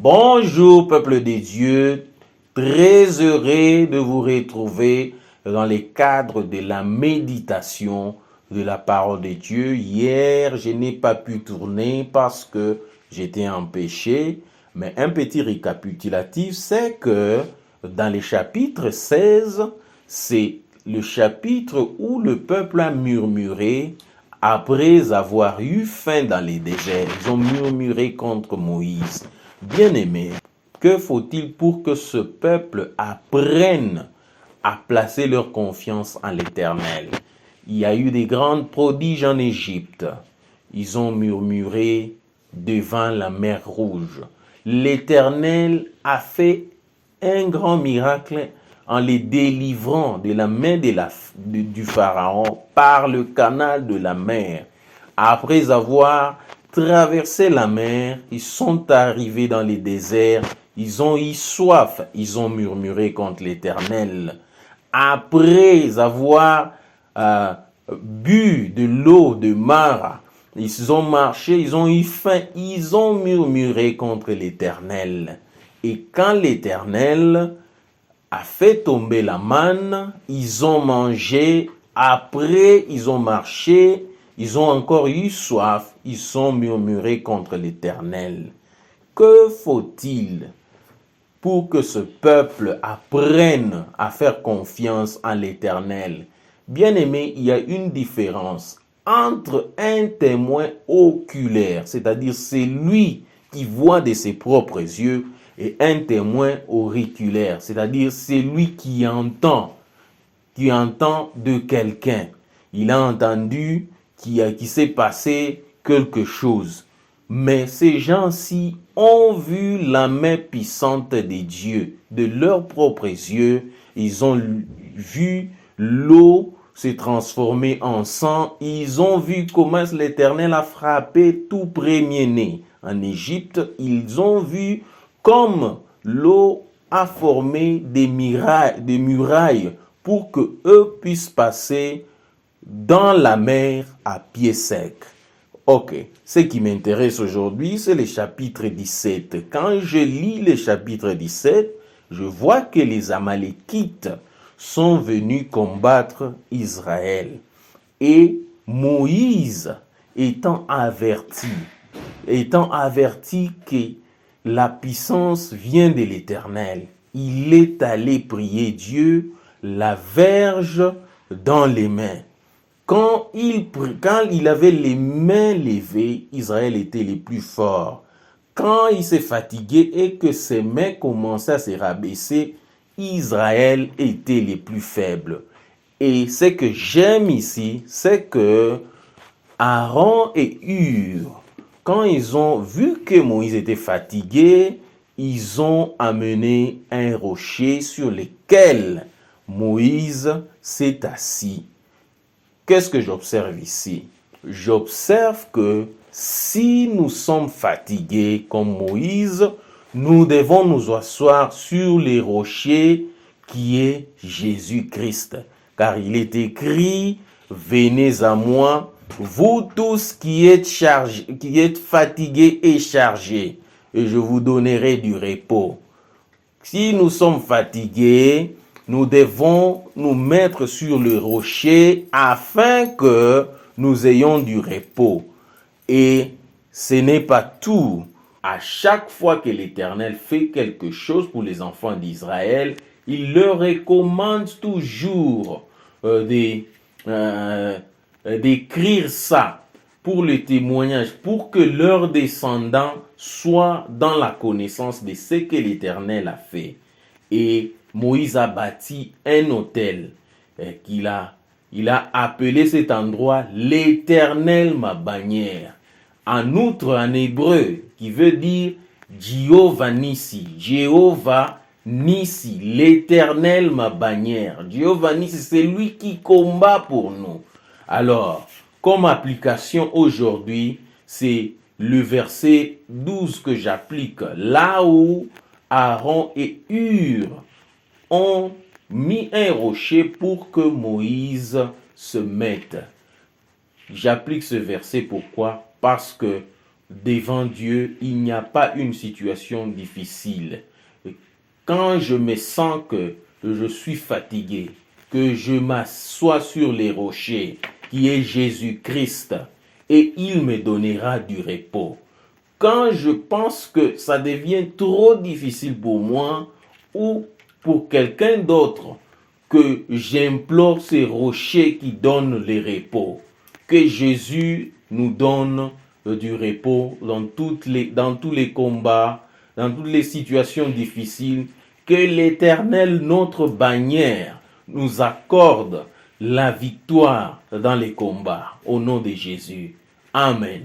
Bonjour peuple de Dieu, très heureux de vous retrouver dans les cadres de la méditation de la parole de Dieu. Hier, je n'ai pas pu tourner parce que j'étais empêché, mais un petit récapitulatif, c'est que dans les chapitres 16, c'est le chapitre où le peuple a murmuré après avoir eu faim dans les déserts. Ils ont murmuré contre Moïse. Bien-aimés, que faut-il pour que ce peuple apprenne à placer leur confiance en l'Éternel? Il y a eu des grands prodiges en Égypte. Ils ont murmuré devant la mer Rouge. L'Éternel a fait un grand miracle en les délivrant de la main du Pharaon par le canal de la mer. Après avoir traversé la mer, ils sont arrivés dans les déserts, ils ont eu soif, ils ont murmuré contre l'Éternel. Après avoir bu de l'eau de Mara, ils ont marché, ils ont eu faim, ils ont murmuré contre l'Éternel. Et quand l'Éternel a fait tomber la manne, ils ont mangé, après ils ont marché, ils ont encore eu soif, ils ont murmuré contre l'Éternel. Que faut-il pour que ce peuple apprenne à faire confiance en l'Éternel? Bien-aimé, il y a une différence entre un témoin oculaire, c'est-à-dire c'est lui qui voit de ses propres yeux, et un témoin auriculaire, c'est-à-dire c'est lui qui entend de quelqu'un. Il a entendu qu'il s'est passé quelque chose. Mais ces gens-ci ont vu la main puissante de Dieu. De leurs propres yeux, ils ont vu l'eau se transformer en sang. Ils ont vu comment l'Éternel a frappé tout premier-né. En Égypte, ils ont vu comme l'eau a formé des murailles pour que eux puissent passer dans la mer à pied sec. Ok, ce qui m'intéresse aujourd'hui, c'est le chapitre 17. Quand je lis le chapitre 17, je vois que les Amalékites sont venus combattre Israël. Et Moïse, étant averti que la puissance vient de l'Éternel, il est allé prier Dieu, la verge dans les mains. Quand il avait les mains levées, Israël était le plus fort. Quand il s'est fatigué et que ses mains commençaient à se rabaisser, Israël était le plus faible. Et ce que j'aime ici, c'est que Aaron et Hur, quand ils ont vu que Moïse était fatigué, ils ont amené un rocher sur lequel Moïse s'est assis. Qu'est-ce que j'observe ici? J'observe que si nous sommes fatigués comme Moïse, nous devons nous asseoir sur les rochers qui est Jésus-Christ. Car il est écrit, venez à moi, vous tous qui êtes fatigués et chargés, et je vous donnerai du repos. Si nous sommes fatigués, nous devons nous mettre sur le rocher afin que nous ayons du repos. Et ce n'est pas tout. À chaque fois que l'Éternel fait quelque chose pour les enfants d'Israël, il leur recommande toujours d'écrire ça pour le témoignage, pour que leurs descendants soient dans la connaissance de ce que l'Éternel a fait. Et Moïse a bâti un autel il a appelé cet endroit l'Éternel ma bannière. En outre, en hébreu, qui veut dire Jéhovah Nissi, Jéhovah Nissi, l'Éternel ma bannière. Jéhovah Nissi, c'est lui qui combat pour nous. Alors, comme application aujourd'hui, c'est le verset 12 que j'applique, là où Aaron et Hur ont mis un rocher pour que Moïse se mette. J'applique ce verset pourquoi? Parce que devant Dieu, il n'y a pas une situation difficile. Quand je me sens que je suis fatigué, que je m'assois sur les rochers, qui est Jésus-Christ, et il me donnera du repos. Quand je pense que ça devient trop difficile pour moi ou pour quelqu'un d'autre, que j'implore ces rochers qui donnent le repos, que Jésus nous donne du repos dans tous les combats, dans toutes les situations difficiles, que l'Éternel, notre bannière, nous accorde la victoire dans les combats. Au nom de Jésus. Amen.